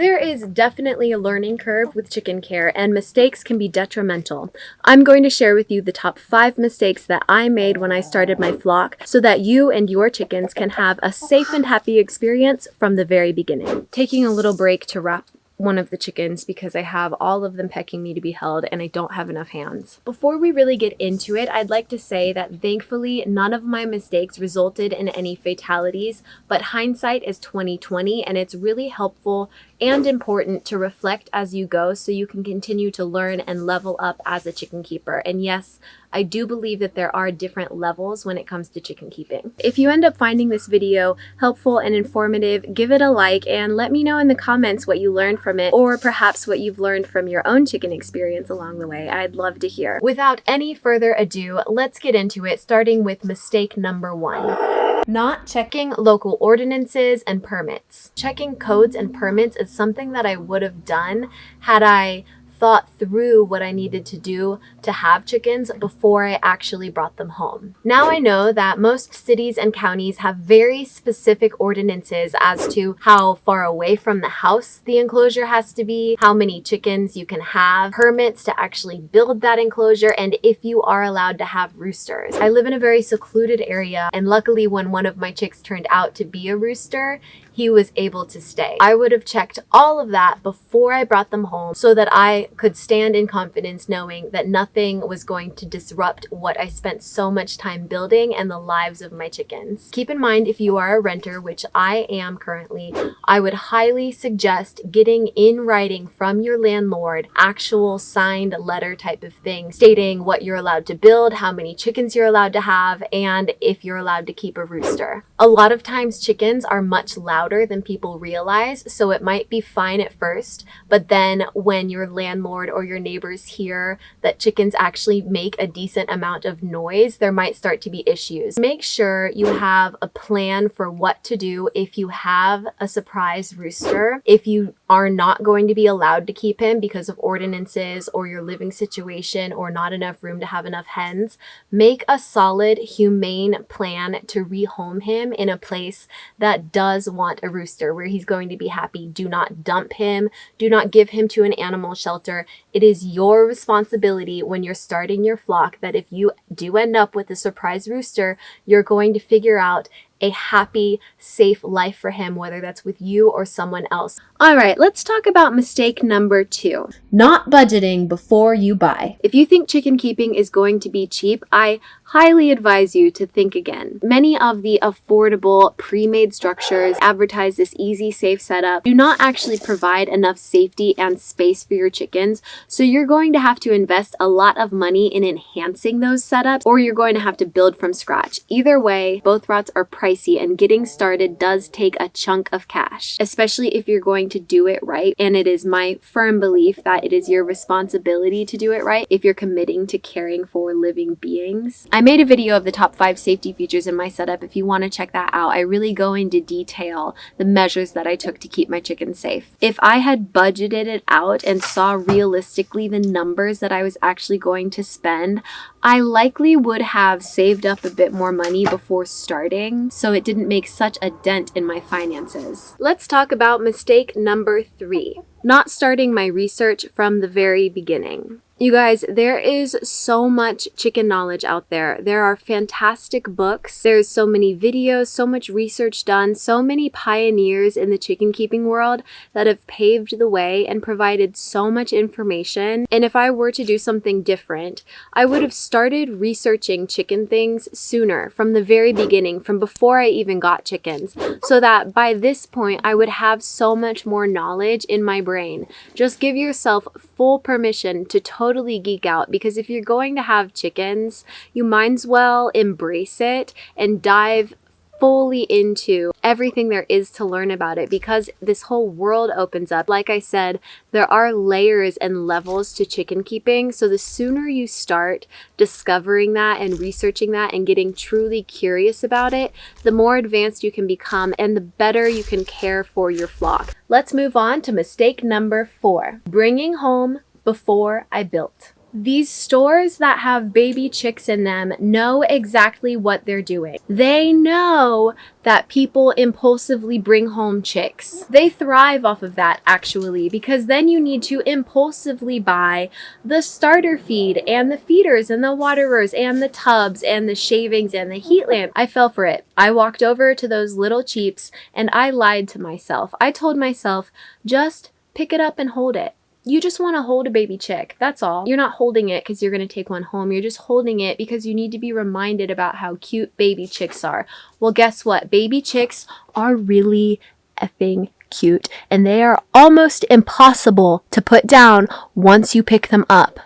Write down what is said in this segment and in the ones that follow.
There is definitely a learning curve with chicken care, and mistakes can be detrimental. I'm going to share with you the top 5 mistakes that I made when I started my flock so that you and your chickens can have a safe and happy experience from the very beginning. Taking a little break to wrap one of the chickens because I have all of them pecking me to be held and I don't have enough hands. Before we really get into it, I'd like to say that thankfully none of my mistakes resulted in any fatalities, but hindsight is 20/20 and it's really helpful and important to reflect as you go so you can continue to learn and level up as a chicken keeper. And yes, I do believe that there are different levels when it comes to chicken keeping. If you end up finding this video helpful and informative, give it a like and let me know in the comments what you learned from it, or perhaps what you've learned from your own chicken experience along the way. I'd love to hear. Without any further ado, let's get into it, starting with mistake number 1. Not checking local ordinances and permits. Checking codes and permits is something that I would have done had I thought through what I needed to do to have chickens before I actually brought them home. Now I know that most cities and counties have very specific ordinances as to how far away from the house the enclosure has to be, how many chickens you can have, permits to actually build that enclosure, and if you are allowed to have roosters. I live in a very secluded area, and luckily when one of my chicks turned out to be a rooster, he was able to stay. I would have checked all of that before I brought them home so that I could stand in confidence knowing that nothing was going to disrupt what I spent so much time building and the lives of my chickens. Keep in mind, if you are a renter, which I am currently, I would highly suggest getting in writing from your landlord, actual signed letter type of thing, stating what you're allowed to build, how many chickens you're allowed to have, and if you're allowed to keep a rooster. A lot of times chickens are much louder than people realize, so it might be fine at first, but then when your landlord or your neighbors hear that chickens actually make a decent amount of noise, there might start to be issues. Make sure you have a plan for what to do if you have a surprise rooster, if you are not going to be allowed to keep him because of ordinances or your living situation or not enough room to have enough hens. Make a solid, humane plan to rehome him in a place that does want a rooster, where he's going to be happy. Do not dump him. Do not give him to an animal shelter. It is your responsibility when you're starting your flock that if you do end up with a surprise rooster, you're going to figure out a happy, safe life for him, whether that's with you or someone else. All right, let's talk about mistake number 2. Not budgeting before you buy. If you think chicken keeping is going to be cheap, I highly advise you to think again. Many of the affordable pre-made structures advertise this easy, safe setup, do not actually provide enough safety and space for your chickens, so you're going to have to invest a lot of money in enhancing those setups, or you're going to have to build from scratch. Either way, both routes are pricey, and getting started does take a chunk of cash, especially if you're going to do it right. And it is my firm belief that it is your responsibility to do it right if you're committing to caring for living beings. I made a video of the top 5 safety features in my setup. If you want to check that out, I really go into detail the measures that I took to keep my chickens safe. If I had budgeted it out and saw realistically the numbers that I was actually going to spend, I likely would have saved up a bit more money before starting, so it didn't make such a dent in my finances. Let's talk about mistake number 3. Not starting my research from the very beginning. You guys, there is so much chicken knowledge out there. There are fantastic books. There's so many videos, so much research done, so many pioneers in the chicken keeping world that have paved the way and provided so much information. And if I were to do something different, I would have started researching chicken things sooner, from the very beginning, from before I even got chickens, so that by this point I would have so much more knowledge in my brain. Just give yourself full permission to totally geek out, because if you're going to have chickens, you might as well embrace it and dive fully into everything there is to learn about it, because this whole world opens up. Like I said, there are layers and levels to chicken keeping, so the sooner you start discovering that and researching that and getting truly curious about it, the more advanced you can become and the better you can care for your flock. Let's move on to mistake number 4. Bringing home before I built. These stores that have baby chicks in them know exactly what they're doing. They know that people impulsively bring home chicks. They thrive off of that, actually, because then you need to impulsively buy the starter feed and the feeders and the waterers and the tubs and the shavings and the heat lamp. I fell for it. I walked over to those little cheaps and I lied to myself. I told myself, just pick it up and hold it. You just want to hold a baby chick, that's all. You're not holding it because you're going to take one home. You're just holding it because you need to be reminded about how cute baby chicks are. Well, guess what? Baby chicks are really effing cute, and they are almost impossible to put down once you pick them up.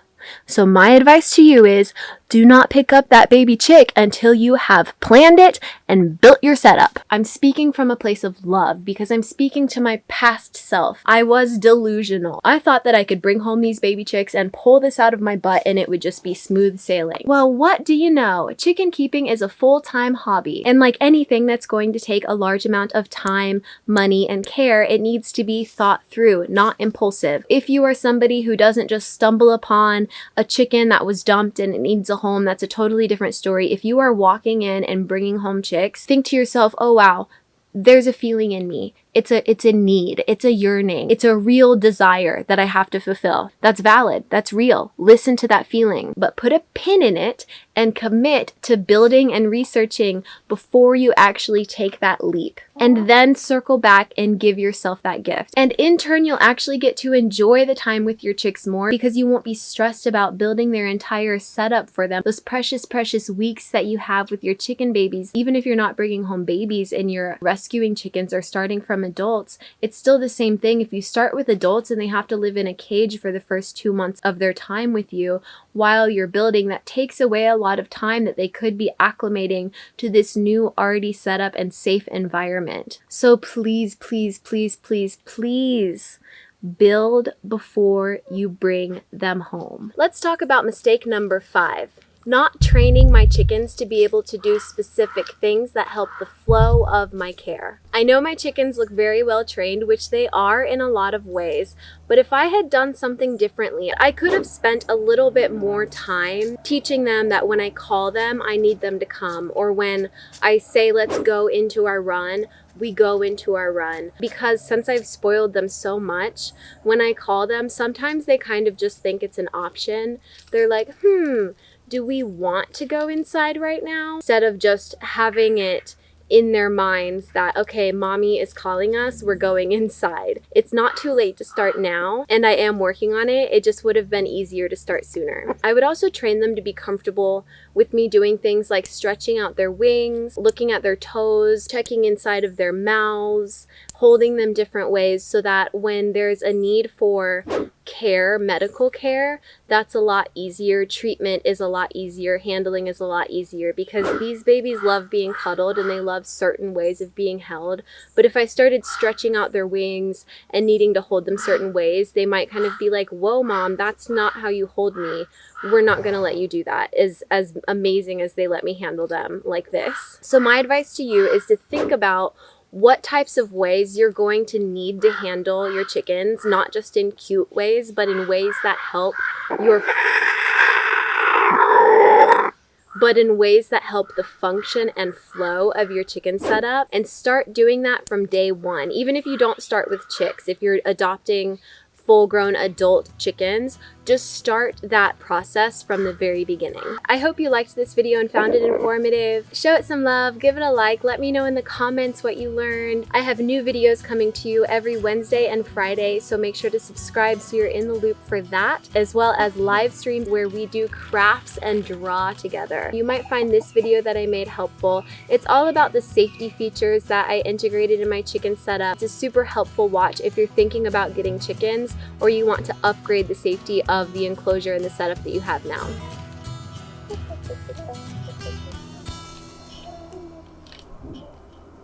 So my advice to you is, do not pick up that baby chick until you have planned it and built your setup. I'm speaking from a place of love because I'm speaking to my past self. I was delusional. I thought that I could bring home these baby chicks and pull this out of my butt and it would just be smooth sailing. Well, what do you know? Chicken keeping is a full-time hobby. And like anything that's going to take a large amount of time, money, and care, it needs to be thought through, not impulsive. If you are somebody who doesn't just stumble upon a chicken that was dumped and it needs a home, that's a totally different story. If you are walking in and bringing home chicks, think to yourself, oh wow, there's a feeling in me. It's a need. It's a yearning. It's a real desire that I have to fulfill. That's valid. That's real. Listen to that feeling, but put a pin in it and commit to building and researching before you actually take that leap. And then circle back and give yourself that gift. And in turn, you'll actually get to enjoy the time with your chicks more because you won't be stressed about building their entire setup for them. Those precious, precious weeks that you have with your chicken babies, even if you're not bringing home babies and you're rescuing chickens or starting from adults, it's still the same thing. If you start with adults and they have to live in a cage for the first 2 months of their time with you while you're building, that takes away a lot of time that they could be acclimating to this new already set up and safe environment. So please, please, please, please, please build before you bring them home. Let's talk about mistake number 5. Not training my chickens to be able to do specific things that help the flow of my care. I know my chickens look very well trained, which they are in a lot of ways, but if I had done something differently, I could have spent a little bit more time teaching them that when I call them, I need them to come, or when I say, let's go into our run, we go into our run. Because since I've spoiled them so much, when I call them, sometimes they kind of just think it's an option. They're like, do we want to go inside right now? Instead of just having it in their minds that, okay, mommy is calling us, we're going inside. It's not too late to start now, and I am working on it. It just would have been easier to start sooner. I would also train them to be comfortable with me doing things like stretching out their wings, looking at their toes, checking inside of their mouths, holding them different ways so that when there's a need for care, medical care, that's a lot easier. Treatment is a lot easier. Handling is a lot easier because these babies love being cuddled and they love certain ways of being held. But if I started stretching out their wings and needing to hold them certain ways, they might kind of be like, whoa, mom, that's not how you hold me. We're not going to let you do that. As amazing as they let me handle them like this. So my advice to you is to think about what types of ways you're going to need to handle your chickens, not just in cute ways, but in ways that help the function and flow of your chicken setup, and start doing that from day one. Even if you don't start with chicks, if you're adopting full-grown adult chickens, just start that process from the very beginning. I hope you liked this video and found it informative. Show it some love, give it a like, let me know in the comments what you learned. I have new videos coming to you every Wednesday and Friday, so make sure to subscribe so you're in the loop for that, as well as live streams where we do crafts and draw together. You might find this video that I made helpful. It's all about the safety features that I integrated in my chicken setup. It's a super helpful watch if you're thinking about getting chickens or you want to upgrade the safety of the enclosure and the setup that you have now.